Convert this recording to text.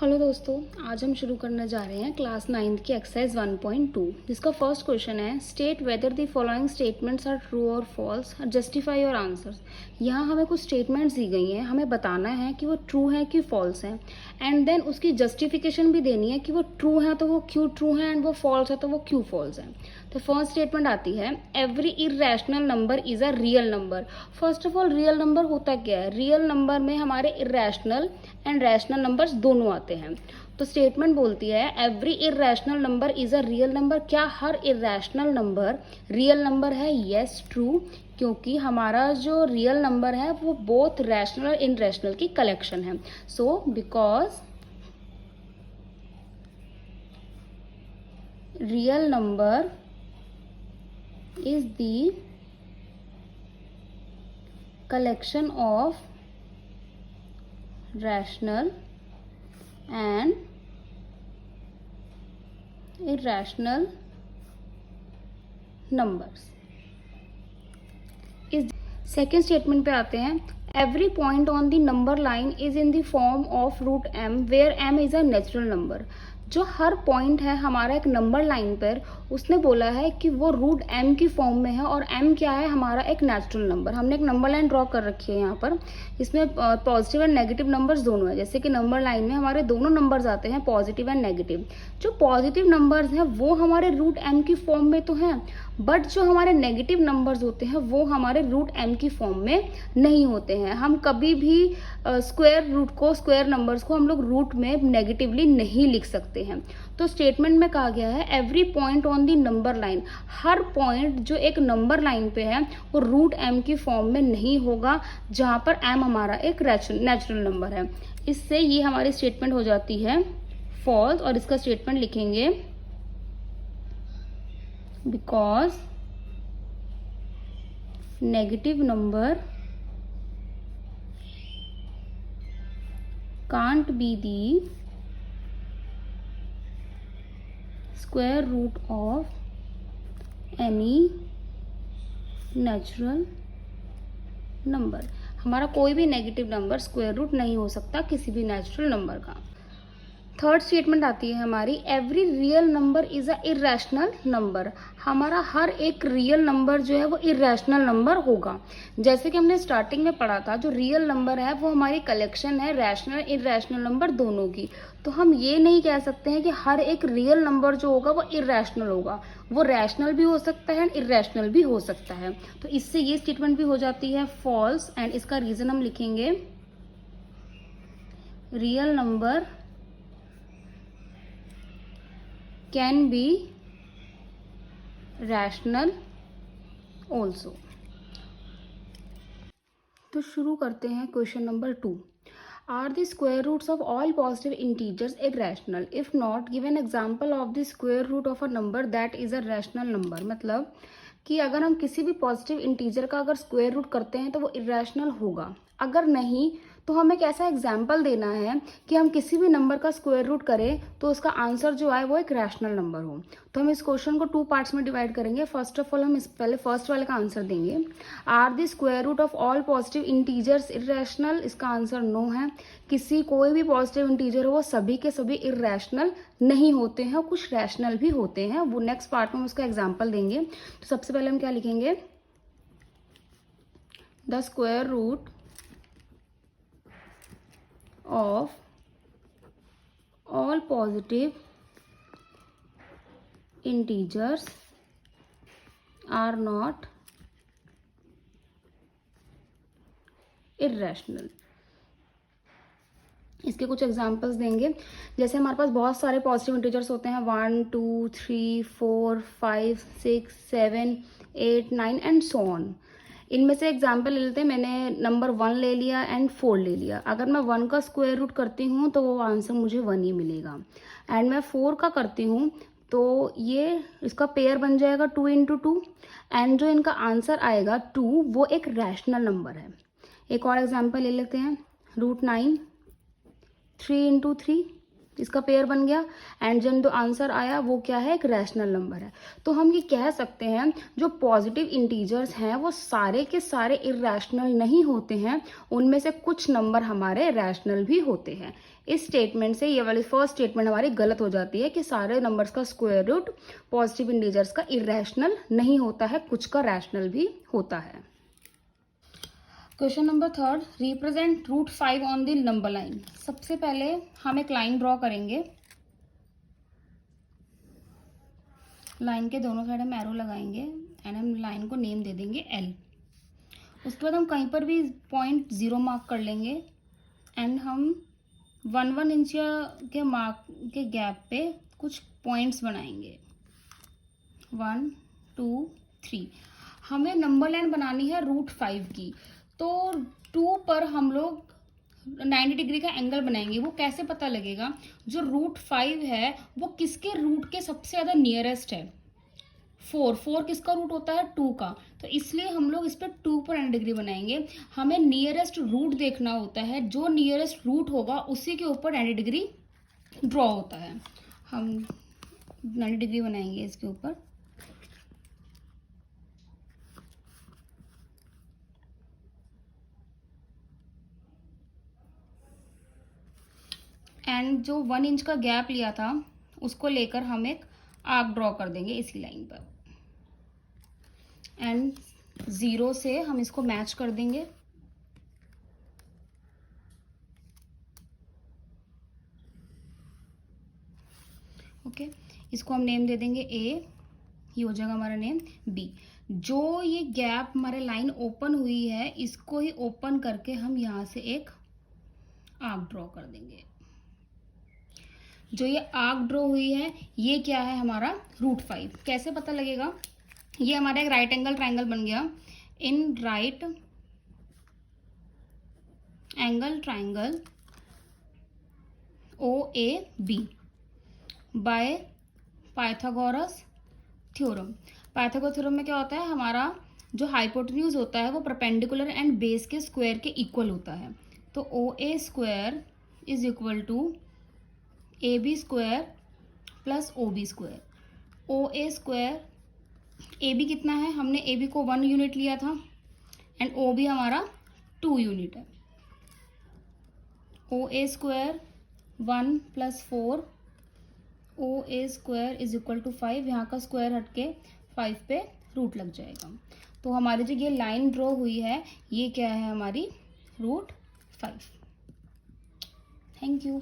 Hello दोस्तों, आज हम शुरू करने जा रहे हैं क्लास 9th की एक्सरसाइज 1.2 जिसका फर्स्ट क्वेश्चन है state whether the following statements are true और फॉल्स, जस्टिफाई योर आंसर्स। यहाँ हमें कुछ स्टेटमेंट्स दी गई हैं, हमें बताना है कि वो ट्रू है कि फॉल्स है एंड देन उसकी जस्टिफिकेशन भी देनी है कि वो ट्रू है तो वो क्यों ट्रू है एंड वो फॉल्स है तो वो क्यों फॉल्स है। तो फर्स्ट स्टेटमेंट आती है every irrational number is a real number. First of all real number होता क्या है? रियल नंबर में हमारे इरेशनल एंड रैशनल नंबर्स दोनों आते हैं। तो स्टेटमेंट बोलती है every irrational number is a real number. क्या हर इरेशनल नंबर रियल नंबर है? यस, ट्रू, क्योंकि हमारा जो रियल नंबर है वो बोथ रैशनल और इनरैशनल की कलेक्शन है। So because real number is the collection of rational and irrational numbers। इस सेकेंड स्टेटमेंट पे आते हैं every point on the number line is in the form of root M where M is a natural number. जो हर point है हमारा एक number line पर, उसने बोला है कि वो रूट एम की फॉर्म में है और एम क्या है? हमारा एक नेचुरल नंबर। हमने एक नंबर लाइन ड्रॉ कर रखी है यहाँ पर, इसमें पॉजिटिव एंड नेगेटिव नंबर्स दोनों है। जैसे कि नंबर लाइन में हमारे दोनों नंबर्स आते हैं, पॉजिटिव एंड नेगेटिव। जो पॉजिटिव नंबर्स हैं वो हमारे रूट एम की फॉर्म में तो हैं, बट जो हमारे नेगेटिव नंबर्स होते हैं वो हमारे रूट एम की फॉर्म में नहीं होते हैं। हम कभी भी स्क्वायर नंबर्स को हम लोग रूट में नेगेटिवली नहीं लिख सकते हैं। तो स्टेटमेंट में कहा गया है every point on the number line, her point जो एक नंबर लाइन पे है वो रूट एम की फॉर्म में नहीं होगा, जहां पर एम हमारा एक नेचुरल नंबर है। इससे ये हमारी स्टेटमेंट हो जाती है फॉल्स, और इसका स्टेटमेंट लिखेंगे because negative number can't be the square root of any natural number। हमारा कोई भी नेगेटिव नंबर स्क्वायर रूट नहीं हो सकता किसी भी नेचुरल नंबर का। थर्ड स्टेटमेंट आती है हमारी every real number is a irrational number. हमारा हर एक रियल नंबर जो है वो इरेशनल नंबर होगा। जैसे कि हमने स्टार्टिंग में पढ़ा था, जो रियल नंबर है वो हमारी कलेक्शन है रैशनल इरेशनल नंबर दोनों की। तो हम ये नहीं कह सकते हैं कि हर एक रियल नंबर जो होगा वो इरेशनल होगा, वो रैशनल भी हो सकता है एंड इरेशनल भी हो सकता है। तो इससे ये स्टेटमेंट भी हो जाती है फॉल्स, एंड इसका रीजन हम लिखेंगे real number can be rational also। तो शुरू करते हैं question number 2। Are the square roots of all positive integers irrational? If not, give an example of the square root of a number that is a rational number. मतलब कि अगर हम किसी भी पॉजिटिव इंटीजर का अगर स्क्वायर रूट करते हैं तो वो इरेशनल होगा। अगर नहीं तो हमें एक ऐसा एग्जाम्पल देना है कि हम किसी भी नंबर का स्क्वायर रूट करें तो उसका आंसर जो आए वो एक रैशनल नंबर हो। तो हम इस क्वेश्चन को 2 पार्ट्स में डिवाइड करेंगे। फर्स्ट ऑफ ऑल हम इस पहले फर्स्ट वाले का आंसर देंगे, are the square root of all positive integers irrational? इसका आंसर नो है। किसी कोई भी पॉजिटिव इंटीजर हो वो सभी के सभी इरेशनल नहीं होते हैं, कुछ रैशनल भी होते हैं। वो नेक्स्ट पार्ट में उसका एग्जाम्पल देंगे। तो सबसे पहले हम क्या लिखेंगे, the square root of all positive integers are not irrational। इसके कुछ एग्जांपल्स देंगे। जैसे हमारे पास बहुत सारे पॉजिटिव इंटीजर्स होते हैं 1 2 3 4 5 6 7 8 9 एंड सो ऑन। इनमें से एग्जाम्पल ले लेते हैं। मैंने नंबर 1 ले लिया एंड 4 ले लिया। अगर मैं 1 का स्क्वायर रूट करती हूँ तो वो आंसर मुझे 1 ही मिलेगा, एंड मैं 4 का करती हूँ तो ये इसका पेयर बन जाएगा 2 इंटू 2, एंड जो इनका आंसर आएगा 2 वो एक रैशनल नंबर है। एक और एग्जाम्पल ले लेते हैं, रूट 9 3 इंटू 3 इसका पेयर बन गया। एंड जो आंसर आया वो क्या है, एक रैशनल नंबर है। तो हम ये कह सकते हैं जो पॉजिटिव इंटीजर्स हैं वो सारे के सारे इरेशनल नहीं होते हैं, उनमें से कुछ नंबर हमारे रैशनल भी होते हैं। इस स्टेटमेंट से ये वाली फर्स्ट स्टेटमेंट हमारी गलत हो जाती है कि सारे नंबर्स का स्क्वायर रूट पॉजिटिव इंटीजर्स का इरेशनल नहीं होता है, कुछ का रैशनल भी होता है। Question number 3, represent root 5 on the number line. सबसे पहले हम एक लाइन ड्रॉ करेंगे, लाइन के दोनों साइड हम एरो लगाएंगे एंड हम लाइन को नेम दे देंगे L। उसके बाद हम कहीं पर भी पॉइंट 0 मार्क कर लेंगे एंड हम 1 इंच के मार्क के गैप पे कुछ पॉइंट्स बनाएंगे, 1 2 3। हमें नंबर लाइन बनानी है रूट 5 की, तो 2 पर हम लोग 90 डिग्री का एंगल बनाएंगे। वो कैसे पता लगेगा, जो रूट 5 है वो किसके रूट के सबसे ज़्यादा नियरेस्ट है, 4 किसका रूट होता है, 2 का। तो इसलिए हम लोग इस पर 2 पर 90 डिग्री बनाएंगे। हमें नियरेस्ट रूट देखना होता है, जो नियरेस्ट रूट होगा उसी के ऊपर 90 डिग्री ड्रॉ होता है। हम 90 डिग्री बनाएंगे इसके ऊपर। एंड जो 1 इंच का गैप लिया था उसको लेकर हम एक आर्क ड्रॉ कर देंगे इसी लाइन पर एंड 0 से हम इसको मैच कर देंगे। ओके, इसको हम नेम दे देंगे A, ये हो जाएगा हमारा नेम B। जो ये गैप हमारे लाइन ओपन हुई है इसको ही ओपन करके हम यहाँ से एक आर्क ड्रॉ कर देंगे। जो ये आर्क ड्रॉ हुई है ये क्या है, हमारा रूट 5। कैसे पता लगेगा, ये हमारा एक राइट एंगल ट्राइंगल बन गया। In right angle triangle OAB by Pythagoras theorem. Pythagoras theorem में क्या होता है, हमारा जो हाइपोटेन्यूज होता है वो परपेंडिकुलर एंड बेस के स्क्वायर के इक्वल होता है। तो OA square is equal to AB square plus OB square. OA square, AB कितना है, हमने AB को 1 यूनिट लिया था एंड OB हमारा 2 यूनिट है। OA square 1 + 4, OA square is equal to 5। यहाँ का स्क्वायर हटके 5 पे रूट लग जाएगा। तो हमारी जो ये लाइन ड्रॉ हुई है ये क्या है, हमारी रूट 5। Thank you.